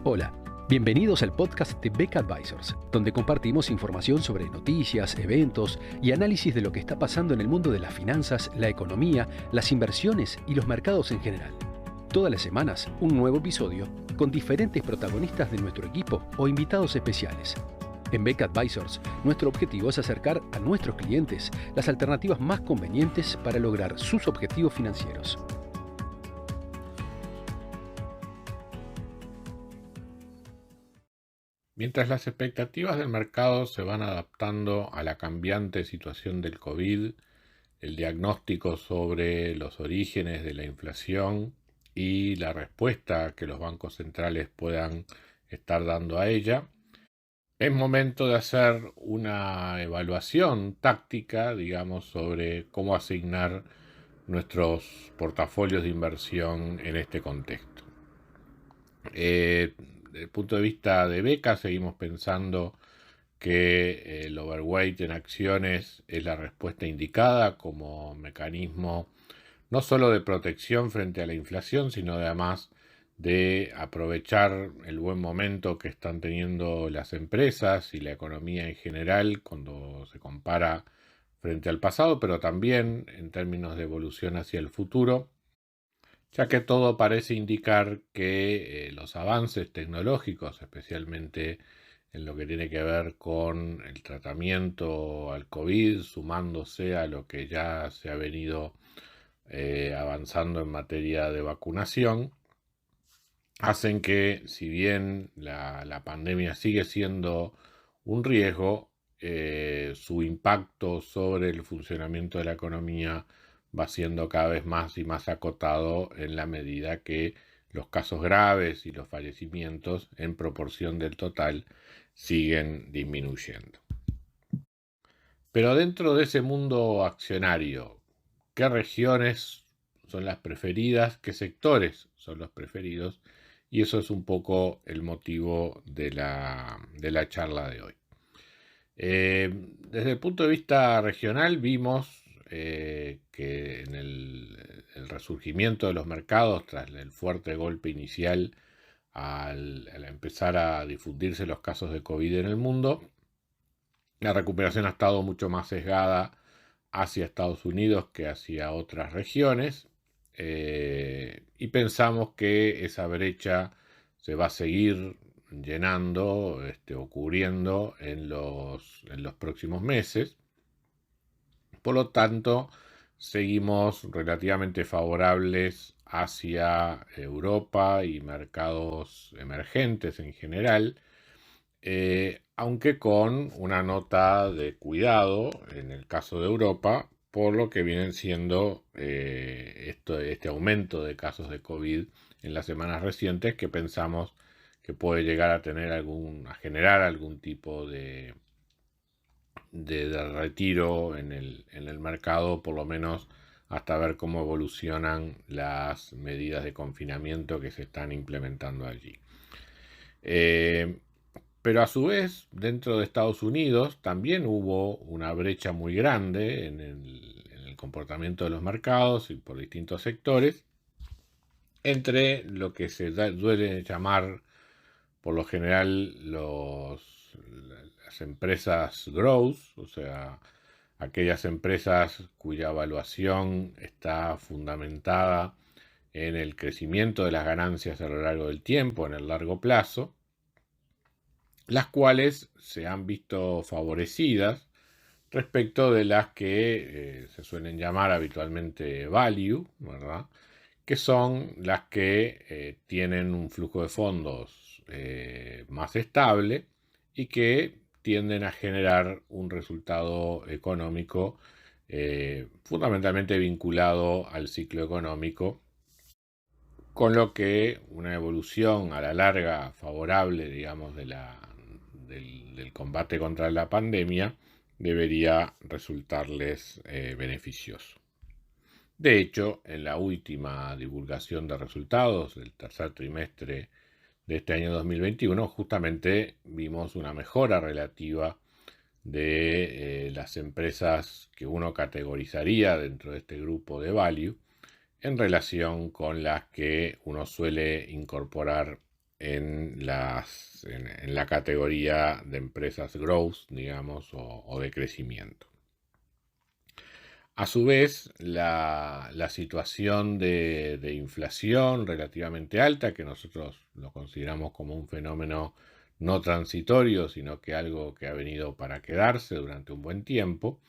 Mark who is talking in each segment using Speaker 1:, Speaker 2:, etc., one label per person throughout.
Speaker 1: Hola, bienvenidos al podcast de Beca Advisors, donde compartimos información sobre noticias, eventos y análisis de lo que está pasando en el mundo de las finanzas, la economía, las inversiones y los mercados en general. Todas las semanas, un nuevo episodio con diferentes protagonistas de nuestro equipo o invitados especiales. En Beca Advisors, nuestro objetivo es acercar a nuestros clientes las alternativas más convenientes para lograr sus objetivos financieros.
Speaker 2: Mientras las expectativas del mercado se van adaptando a la cambiante situación del COVID, el diagnóstico sobre los orígenes de la inflación y la respuesta que los bancos centrales puedan estar dando a ella, es momento de hacer una evaluación táctica, digamos, sobre cómo asignar nuestros portafolios de inversión en este contexto. Desde el punto de vista de beca, seguimos pensando que el overweight en acciones es la respuesta indicada como mecanismo no solo de protección frente a la inflación, sino además de aprovechar el buen momento que están teniendo las empresas y la economía en general cuando se compara frente al pasado, pero también en términos de evolución hacia el futuro, ya que todo parece indicar que los avances tecnológicos, especialmente en lo que tiene que ver con el tratamiento al COVID, sumándose a lo que ya se ha venido avanzando en materia de vacunación, hacen que, si bien la pandemia sigue siendo un riesgo, su impacto sobre el funcionamiento de la economía va siendo cada vez más y más acotado en la medida que los casos graves y los fallecimientos en proporción del total siguen disminuyendo. Pero dentro de ese mundo accionario, ¿qué regiones son las preferidas? ¿Qué sectores son los preferidos? Y eso es un poco el motivo de la charla de hoy. Desde el punto de vista regional vimos que en el resurgimiento de los mercados tras el fuerte golpe inicial al empezar a difundirse los casos de COVID en el mundo, la recuperación ha estado mucho más sesgada hacia Estados Unidos que hacia otras regiones, y pensamos que esa brecha se va a seguir llenando o cubriendo en los próximos meses. Por lo tanto, seguimos relativamente favorables hacia Europa y mercados emergentes en general, aunque con una nota de cuidado en el caso de Europa, por lo que vienen siendo este aumento de casos de COVID en las semanas recientes, que pensamos que puede llegar a generar algún tipo de retiro en el mercado, por lo menos hasta ver cómo evolucionan las medidas de confinamiento que se están implementando allí. Pero a su vez, dentro de Estados Unidos también hubo una brecha muy grande en el comportamiento de los mercados y por distintos sectores, entre lo que se suele llamar por lo general las empresas growth, o sea, aquellas empresas cuya evaluación está fundamentada en el crecimiento de las ganancias a lo largo del tiempo, en el largo plazo, las cuales se han visto favorecidas respecto de las que se suelen llamar habitualmente value, ¿verdad? Que son las que tienen un flujo de fondos más estable y que tienden a generar un resultado económico fundamentalmente vinculado al ciclo económico, con lo que una evolución a la larga favorable, digamos, del combate contra la pandemia debería resultarles beneficioso. De hecho, en la última divulgación de resultados del tercer trimestre de este año 2021, justamente vimos una mejora relativa de las empresas que uno categorizaría dentro de este grupo de value en relación con las que uno suele incorporar en la categoría de empresas growth, digamos, o de crecimiento. A su vez, la situación de inflación relativamente alta, que nosotros lo consideramos como un fenómeno no transitorio, sino que algo que ha venido para quedarse durante un buen tiempo,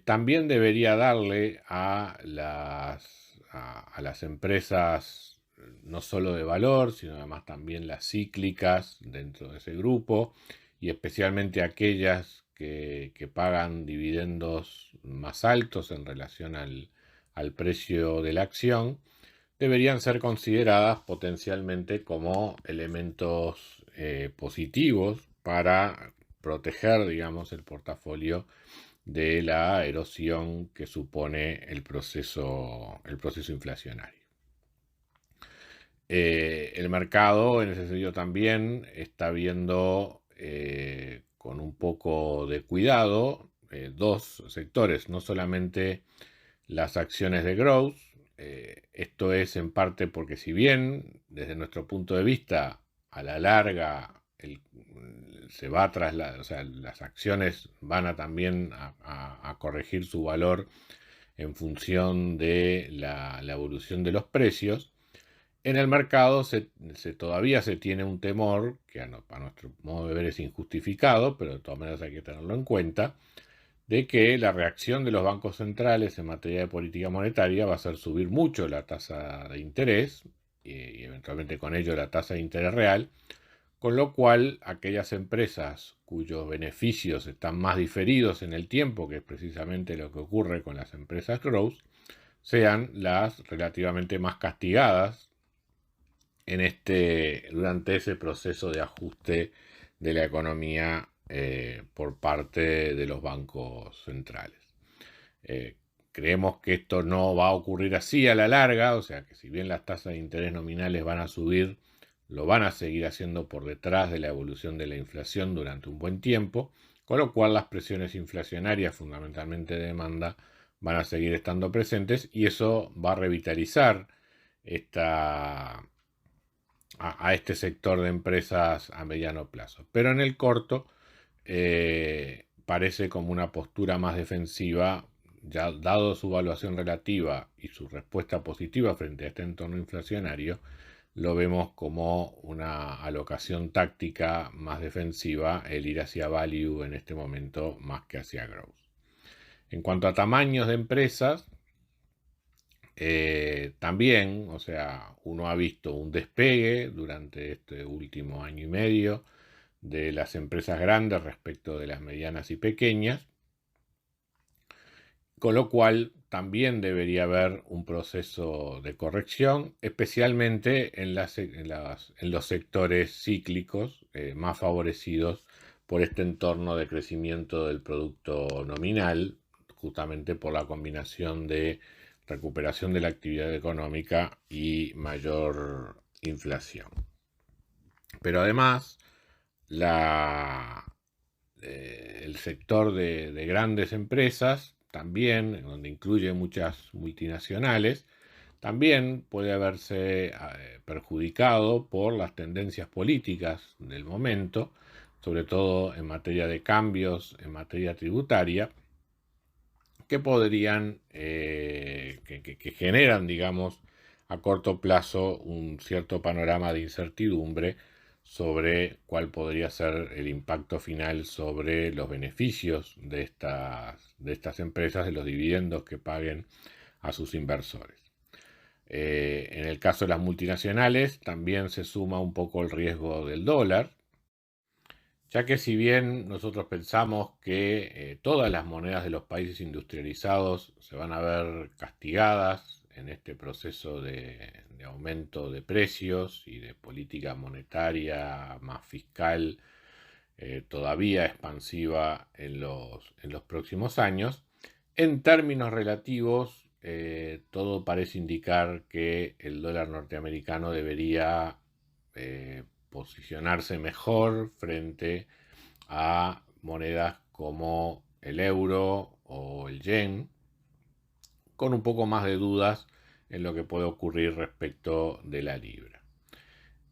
Speaker 2: también debería darle a las empresas no solo de valor, sino además también las cíclicas dentro de ese grupo, y especialmente aquellas que pagan dividendos más altos en relación al precio de la acción, deberían ser consideradas potencialmente como elementos positivos para proteger, digamos, el portafolio de la erosión que supone el proceso inflacionario. El mercado, en ese sentido, también está viendo con un poco de cuidado dos sectores, no solamente las acciones de growth. Esto es en parte porque, si bien desde nuestro punto de vista a la larga se va a trasladar, o sea, las acciones van a también a corregir su valor en función de la evolución de los precios. En el mercado todavía se tiene un temor, que a nuestro modo de ver es injustificado, pero de todas maneras hay que tenerlo en cuenta, de que la reacción de los bancos centrales en materia de política monetaria va a ser subir mucho la tasa de interés y eventualmente con ello la tasa de interés real, con lo cual aquellas empresas cuyos beneficios están más diferidos en el tiempo, que es precisamente lo que ocurre con las empresas growth, sean las relativamente más castigadas durante ese proceso de ajuste de la economía por parte de los bancos centrales. Creemos que esto no va a ocurrir así a la larga, o sea que si bien las tasas de interés nominales van a subir, lo van a seguir haciendo por detrás de la evolución de la inflación durante un buen tiempo, con lo cual las presiones inflacionarias, fundamentalmente de demanda, van a seguir estando presentes y eso va a revitalizar a este sector de empresas a mediano plazo. Pero en el corto parece como una postura más defensiva, ya dado su valuación relativa y su respuesta positiva frente a este entorno inflacionario, lo vemos como una alocación táctica más defensiva, el ir hacia value en este momento más que hacia growth. En cuanto a tamaños de empresas, también, o sea, uno ha visto un despegue durante este último año y medio de las empresas grandes respecto de las medianas y pequeñas, con lo cual también debería haber un proceso de corrección, especialmente en los sectores cíclicos más favorecidos por este entorno de crecimiento del producto nominal, justamente por la combinación de recuperación de la actividad económica y mayor inflación. Pero además, el sector de grandes empresas, también, donde incluye muchas multinacionales, también puede haberse perjudicado por las tendencias políticas del momento, sobre todo en materia de cambios en materia tributaria, que podrían, que generan, digamos, a corto plazo un cierto panorama de incertidumbre sobre cuál podría ser el impacto final sobre los beneficios de estas empresas, de los dividendos que paguen a sus inversores. En el caso de las multinacionales también se suma un poco el riesgo del dólar, ya que si bien nosotros pensamos que todas las monedas de los países industrializados se van a ver castigadas en este proceso de aumento de precios y de política monetaria más fiscal todavía expansiva en los próximos años, en términos relativos todo parece indicar que el dólar norteamericano debería posicionarse mejor frente a monedas como el euro o el yen, con un poco más de dudas en lo que puede ocurrir respecto de la libra.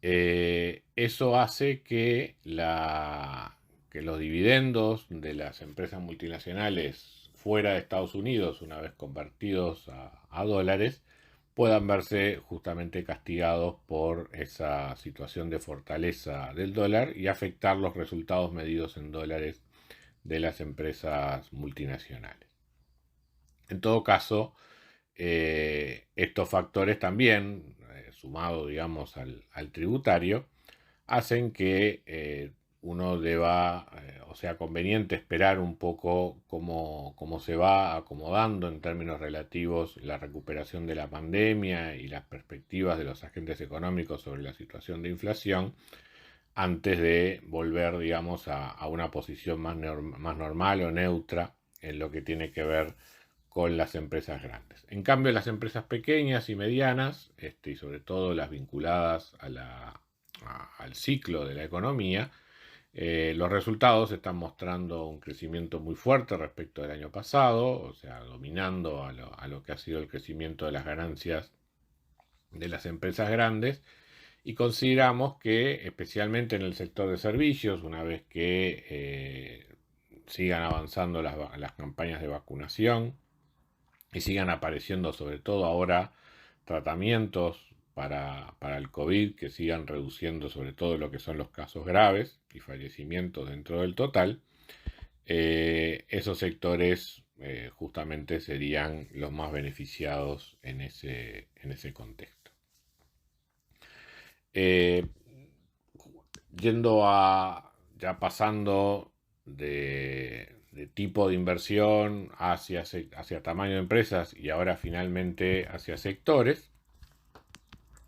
Speaker 2: Eso hace que, que los dividendos de las empresas multinacionales fuera de Estados Unidos, una vez convertidos a dólares, puedan verse justamente castigados por esa situación de fortaleza del dólar y afectar los resultados medidos en dólares de las empresas multinacionales. En todo caso, estos factores también, sumado digamos al tributario, hacen que uno deba, o sea, conveniente esperar un poco cómo se va acomodando en términos relativos la recuperación de la pandemia y las perspectivas de los agentes económicos sobre la situación de inflación antes de volver, digamos, a una posición más normal o neutra en lo que tiene que ver con las empresas grandes. En cambio, las empresas pequeñas y medianas, y sobre todo las vinculadas al ciclo de la economía, los resultados están mostrando un crecimiento muy fuerte respecto del año pasado, o sea, dominando a lo que ha sido el crecimiento de las ganancias de las empresas grandes, y consideramos que especialmente en el sector de servicios, una vez que sigan avanzando las campañas de vacunación y sigan apareciendo sobre todo ahora tratamientos para el COVID que sigan reduciendo sobre todo lo que son los casos graves y fallecimientos dentro del total, esos sectores justamente serían los más beneficiados en ese contexto. Eh, ya pasando de tipo de inversión hacia tamaño de empresas y ahora finalmente hacia sectores,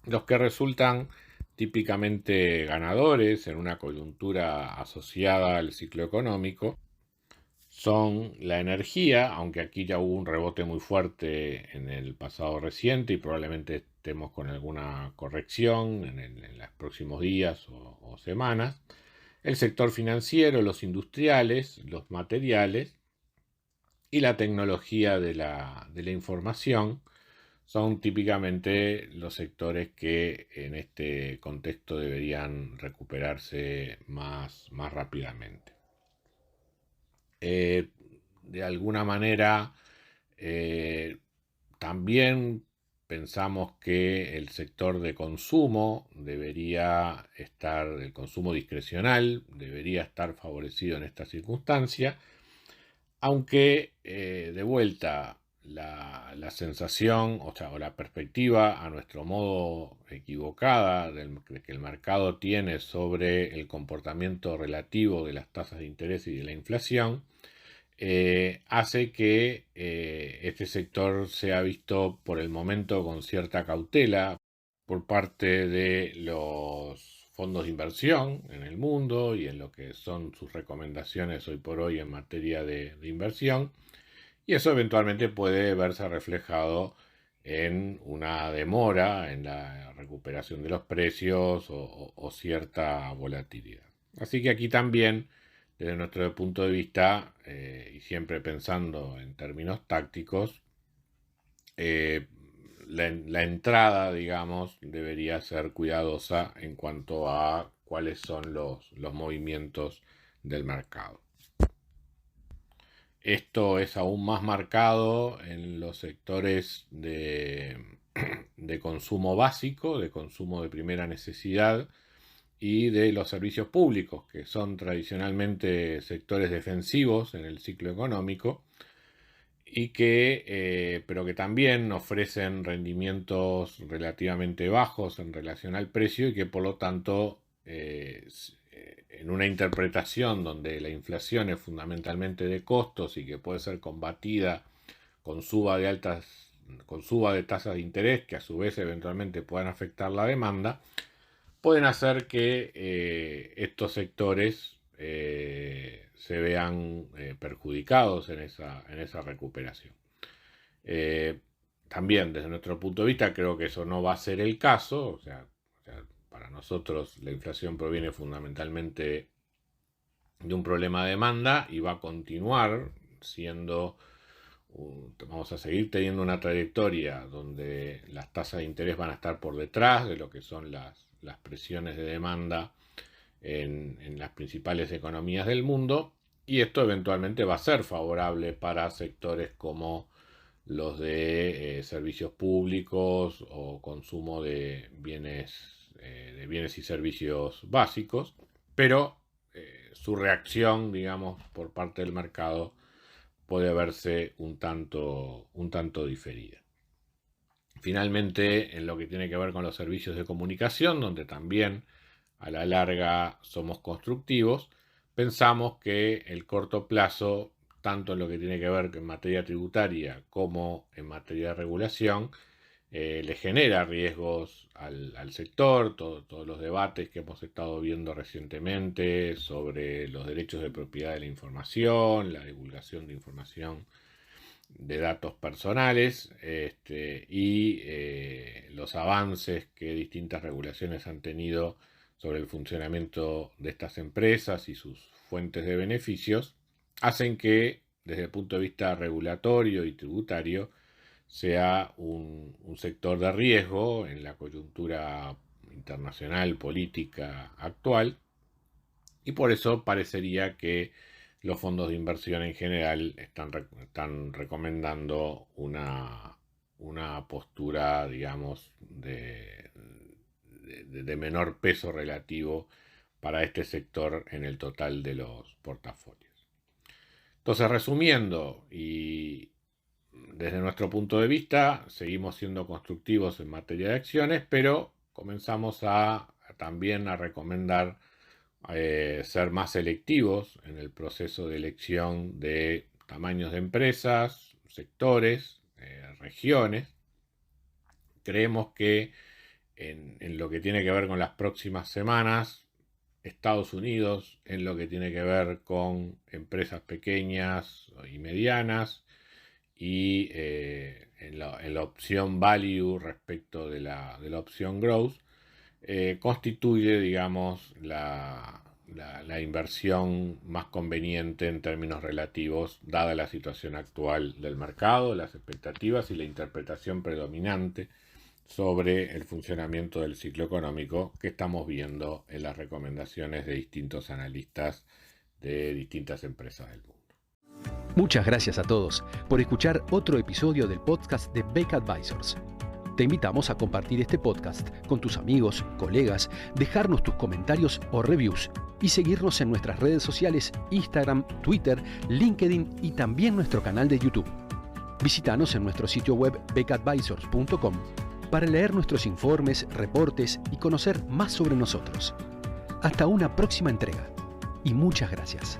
Speaker 2: los que resultan típicamente ganadores en una coyuntura asociada al ciclo económico son la energía, aunque aquí ya hubo un rebote muy fuerte en el pasado reciente y probablemente estemos con alguna corrección en los próximos días o semanas. El sector financiero, los industriales, los materiales y la tecnología de la información son típicamente los sectores que en este contexto deberían recuperarse más rápidamente. De alguna manera, también pensamos que el sector de consumo debería estar, el consumo discrecional, debería estar favorecido en esta circunstancia, aunque de vuelta la sensación, o sea, o la perspectiva a nuestro modo equivocada de que el mercado tiene sobre el comportamiento relativo de las tasas de interés y de la inflación, hace que este sector sea visto por el momento con cierta cautela por parte de los fondos de inversión en el mundo y en lo que son sus recomendaciones hoy por hoy en materia de inversión, y eso eventualmente puede verse reflejado en una demora en la recuperación de los precios o cierta volatilidad. Así que aquí también, desde nuestro punto de vista, y siempre pensando en términos tácticos, la entrada, digamos, debería ser cuidadosa en cuanto a cuáles son los movimientos del mercado. Esto es aún más marcado en los sectores de consumo básico, de consumo de primera necesidad y de los servicios públicos, que son tradicionalmente sectores defensivos en el ciclo económico y pero que también ofrecen rendimientos relativamente bajos en relación al precio y que por lo tanto en una interpretación donde la inflación es fundamentalmente de costos y que puede ser combatida con con suba de tasas de interés que a su vez eventualmente puedan afectar la demanda, pueden hacer que estos sectores se vean perjudicados en esa recuperación. También desde nuestro punto de vista creo que eso no va a ser el caso, o sea, para nosotros la inflación proviene fundamentalmente de un problema de demanda y va a continuar siendo, vamos a seguir teniendo una trayectoria donde las tasas de interés van a estar por detrás de lo que son las las presiones de demanda en las principales economías del mundo, y esto eventualmente va a ser favorable para sectores como los de servicios públicos o consumo de bienes y servicios básicos, pero su reacción, digamos, por parte del mercado puede verse un tanto diferida. Finalmente, en lo que tiene que ver con los servicios de comunicación, donde también a la larga somos constructivos, pensamos que el corto plazo, tanto en lo que tiene que ver en materia tributaria como en materia de regulación, le genera riesgos al sector, todos los debates que hemos estado viendo recientemente sobre los derechos de propiedad de la información, la divulgación de información de datos personales, y los avances que distintas regulaciones han tenido sobre el funcionamiento de estas empresas y sus fuentes de beneficios, hacen que desde el punto de vista regulatorio y tributario sea un sector de riesgo en la coyuntura internacional política actual, y por eso parecería que los fondos de inversión en general están recomendando una postura, digamos, de menor peso relativo para este sector en el total de los portafolios. Entonces, resumiendo, y desde nuestro punto de vista, seguimos siendo constructivos en materia de acciones, pero comenzamos también a recomendar ser más selectivos en el proceso de elección de tamaños de empresas, sectores, regiones. Creemos que en lo que tiene que ver con las próximas semanas, Estados Unidos, en lo que tiene que ver con empresas pequeñas y medianas, y en la opción value respecto de la opción growth, constituye, digamos, la inversión más conveniente en términos relativos, dada la situación actual del mercado, las expectativas y la interpretación predominante sobre el funcionamiento del ciclo económico que estamos viendo en las recomendaciones de distintos analistas de distintas empresas del mundo.
Speaker 1: Muchas gracias a todos por escuchar otro episodio del podcast de Beck Advisors. Te invitamos a compartir este podcast con tus amigos, colegas, dejarnos tus comentarios o reviews y seguirnos en nuestras redes sociales Instagram, Twitter, LinkedIn y también nuestro canal de YouTube. Visítanos en nuestro sitio web beckadvisors.com para leer nuestros informes, reportes y conocer más sobre nosotros. Hasta una próxima entrega y muchas gracias.